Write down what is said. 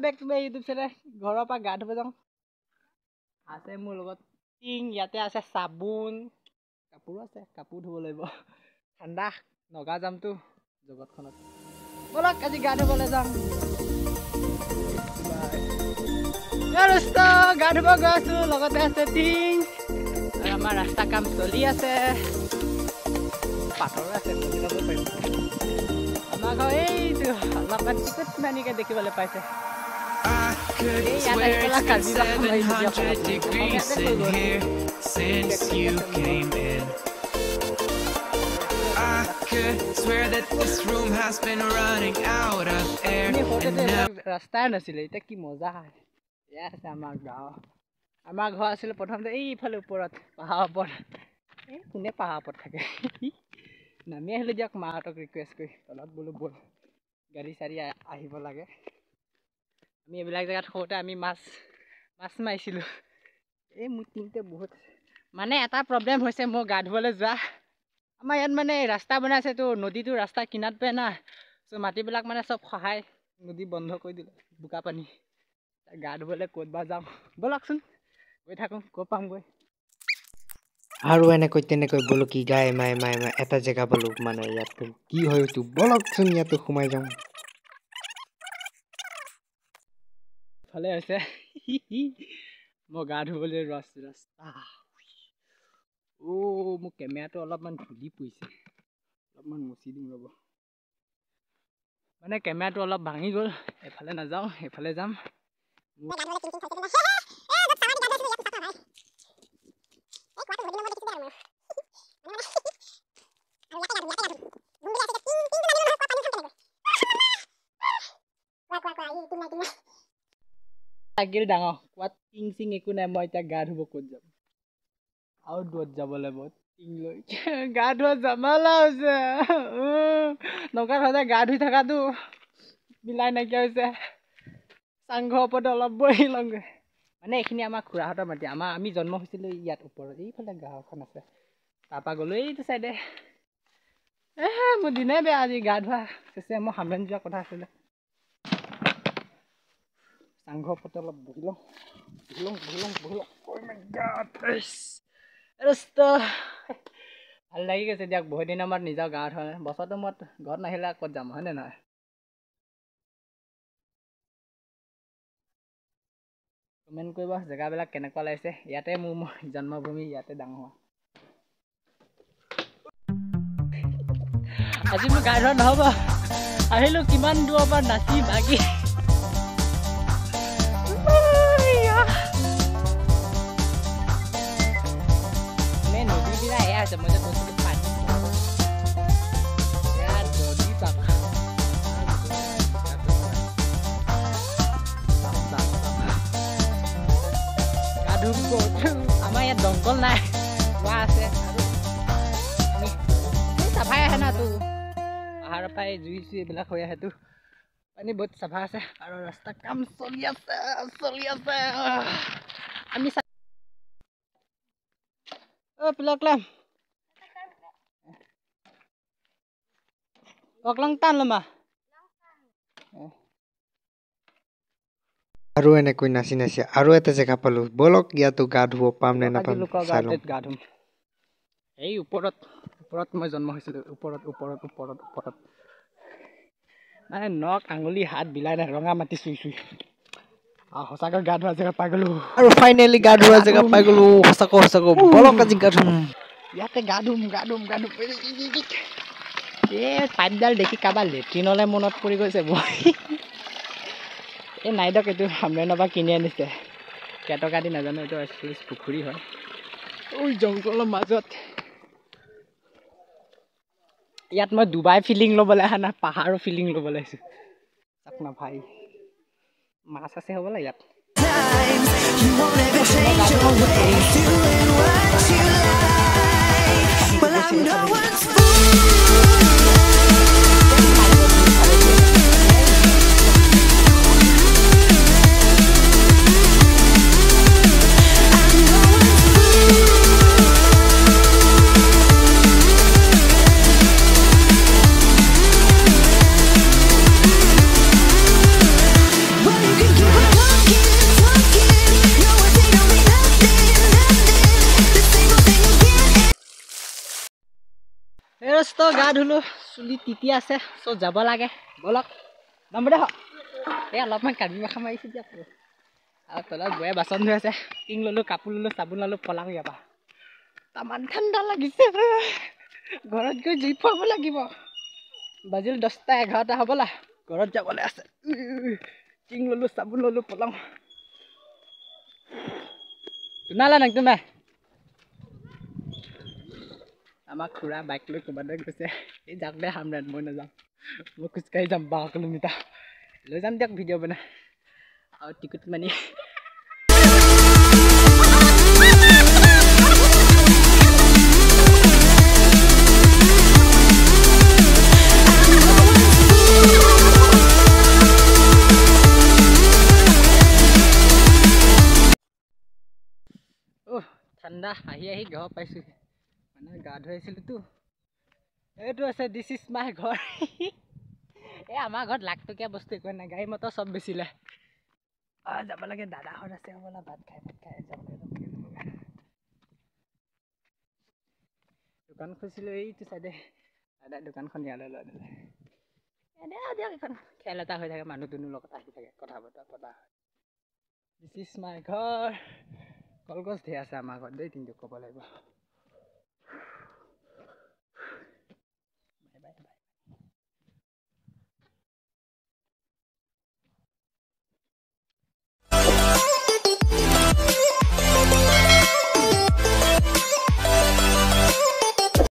Back to my YouTube channel ঘৰৰ পৰা গা ধুব যাওঁ আছে মোৰ লগত টিং ইয়াতে আছে চাবোন কাপোৰো আছে কাপোৰ ধুব লাগিব ঠাণ্ডা নগা যামতো জগতখনত বলক আজি গা ধুবলৈ যাম গা ধুব গৈ আছো লগতে আছে টিং আৰু আমাৰ ৰাস্তা কাম চলি আছে পাথৰ আছে আমাৰ ঘৰ এইটো অলপমান টিকট মানিকে দেখিবলৈ পাইছে I could swear it's been 700 degrees in here since you came in. I could swear that this room has been running out of air. ৰাস্তাই নাছিলে এতিয়া কি মজা হয় এয়া আছে আমাৰ গাঁও আমাৰ ঘৰ আছিলে প্ৰথমতে এইফালে ওপৰত পাহাৰ ওপৰত এই কোনে পাহাৰ ওপৰত থাকে নামি আহিলে দিয়ক মাহঁতক ৰিকুৱেষ্ট কৰি তলত বোলো বল গাড়ী চাৰি আহিব লাগে আমি এইবিলাক জেগাত সৰুতে আমি মাছ মাৰিছিলোঁ এই মোৰ টিমতে বহুত মানে এটা প্ৰব্লেম হৈছে মোৰ গা ধুবলৈ যোৱা আমাৰ ইয়াত মানে ৰাস্তা বনাইছেতো নদীটো ৰাস্তা কিনাৰত পায় না চ' মাটিবিলাক মানে চব খহাই নদী বন্ধ কৰি দিলে বোকা পানী গা ধুবলৈ ক'ত বা যাওঁ ব'লকচোন গৈ থাকোঁ ক'ত পামগৈ আৰু এনেকৈ তেনেকৈ বলো কি গাই মাই এটা জেগা বলো মানে ইয়াত কি হয় তো বলকচোন ইয়াতো সোমাই যাওঁ ভালে হৈছে মই গা ধুবলৈ ৰাস্তা মোৰ কেমেৰাটো অলপমান ধূলি পৰিছে অলপমান মুচি দিম ৰ'ব মানে কেমেৰাটো অলপ ভাঙি গ'ল এফালে নাযাওঁ সেইফালে যাম লাগিল ডাঙৰ কোৱাত টিং চিং একো নাই মই এতিয়া গা ধুব ক'ত যাম আৰু দূৰত যাব লাগিব টিং লৈ গা ধোৱা জামালা হৈছে নগাত সদায় গা ধুই থকাটো মিলাই নাইকিয়া হৈছে চাংঘৰ ওপৰতে অলপ বহি লওঁগৈ মানে এইখিনি আমাৰ খুৰাহঁতৰ মাটি আমি জন্ম হৈছিলোঁ ইয়াত ওপৰত এইফালে গাঁওখন আছে তাৰপৰা গ'লোঁ এইটো চাইডে মোৰ দিনাই বেয়া আজি গা ধোৱা পিছে মই হামৰেণ যোৱা কথা আছিলে চাংঘৰ ওপৰতে অলপ বহি লওঁ ভাল লাগি গৈছে দিয়ক বহুত দিনৰ মূৰত নিজৰ গাঁৱত হয় বছৰটোৰ মূৰত ঘৰত নাহিলে ক'ত যাম হয়নে নহয় কমেণ্ট কৰিব জেগাবিলাক কেনেকুৱা লাগিছে ইয়াতে মোৰ জন্মভূমি ইয়াতে ডাঙৰ হোৱা আজি মোৰ গা ধোৱা নহ'ব আহিলোঁ কিমান দূৰৰ পৰা নাচি বাগি নদীবিলাক এয়া আছে মই যে কৈছিলোঁ পানী নদী পাক আমাৰ ইয়াত দংকল নাই কুঁৱা আছে আৰু চাফাই আহে না তো পাহাৰৰ পৰাই জুই চুই এইবিলাক হৈ আহেতো পানী বহুত চাফা আছে আৰু ৰাস্তা কাম চলি আছে আমি pelaklam waklang tan lama আৰু এনেকৈ নাচি আৰু এটা জেগা পালো বলক ইয়াতো গা ধুব পাম নে নাপাম চাই লওঁ গা ধুম এই ওপৰত মই জন্ম হৈছিলোঁ ওপৰত মানে নখ আঙুলি হাত বিলাই নাই ৰঙা মাটি চুই সঁচাকৈ গা ধোৱা জেগা পাই গ'লো আৰু ফাইনেলি গা ধোৱা জেগা পাই গ'লো সঁচাকৈ বলক আজি গা ধুম ইয়াতে গা ধুম পাইপডাল দেখি কাৰোবাৰ লেট্ৰিনলৈ মনত পৰি গৈছে এই নাইদক এইটো হামৰেণৰ পৰা কিনি আনিছে কেইটকা দি নাজানো এইটো একচুৱেলি পুখুৰী হয় জংঘলৰ মাজত ইয়াত মই ডুবাই ফিলিং ল'বলৈ অহা নাই পাহাৰৰ ফিলিং ল'বলৈ আহিছোঁ চাওক না ভাই মাছ আছে হ'বলা ইয়াত Well, you can এৰস্ত গা ধুলো চুলি তিতি আছে চ' যাব লাগে বলক নম্বৰ দে এই অলপমান কাৰ্বি মাখা মাৰিছোঁ দিয়া আৰু তলত বয়ে বাচন ধুই আছে টিং ল'লোঁ কাপোৰ ল'লোঁ চাবোন ল'লোঁ পলাওঁ ইয়াৰ পৰা তামান ঠাণ্ডা লাগিছে ঘৰত গৈ জুই ফুৱাব লাগিব বাজিল 10টা 11টা হ'বলা ঘৰত যাবলৈ আছে টিং ল'লোঁ চাবোন ল'লোঁ পলাওঁ তুনালা নাই তুমি আমাৰ খুৰা বাইক লৈ ক'ৰবালৈ গৈছে এই যাক দে হামৰাত মই নাযাওঁ মই খোজকাঢ়ি যাম 12 কিলোমিটাৰ লৈ যাম দিয়ক ভিডিঅ' বনাই আৰু টিকট মানি ঠাণ্ডা আহি আহি ঘৰ পাইছোঁ মানে গা ধুই আহিছিলোঁতো এইটো আছে দিছ ইজ মাই ঘৰ এই আমাৰ ঘৰত লাখটকীয়া বস্তু একো নাই গাড়ী মটৰ চব বেচিলে যাব লাগে দাদাহঁত আছে হ'বলা ভাত খাই যাব লাগে দোকান খুলিছিলোঁ এইটো চাইডে দাদাই দোকানখন ইয়ালৈ লৈ দিলে এনেই দিয়ক এখন খেল এটা হৈ থাকে মানুহ দুনুৰ লগত আহি থাকে কথা বতৰা পতা হয় দিছ ইজ মাই ঘৰ কলগছ ধেৰ আছে আমাৰ ঘৰত দেই কিন্তু ক'ব লাগিব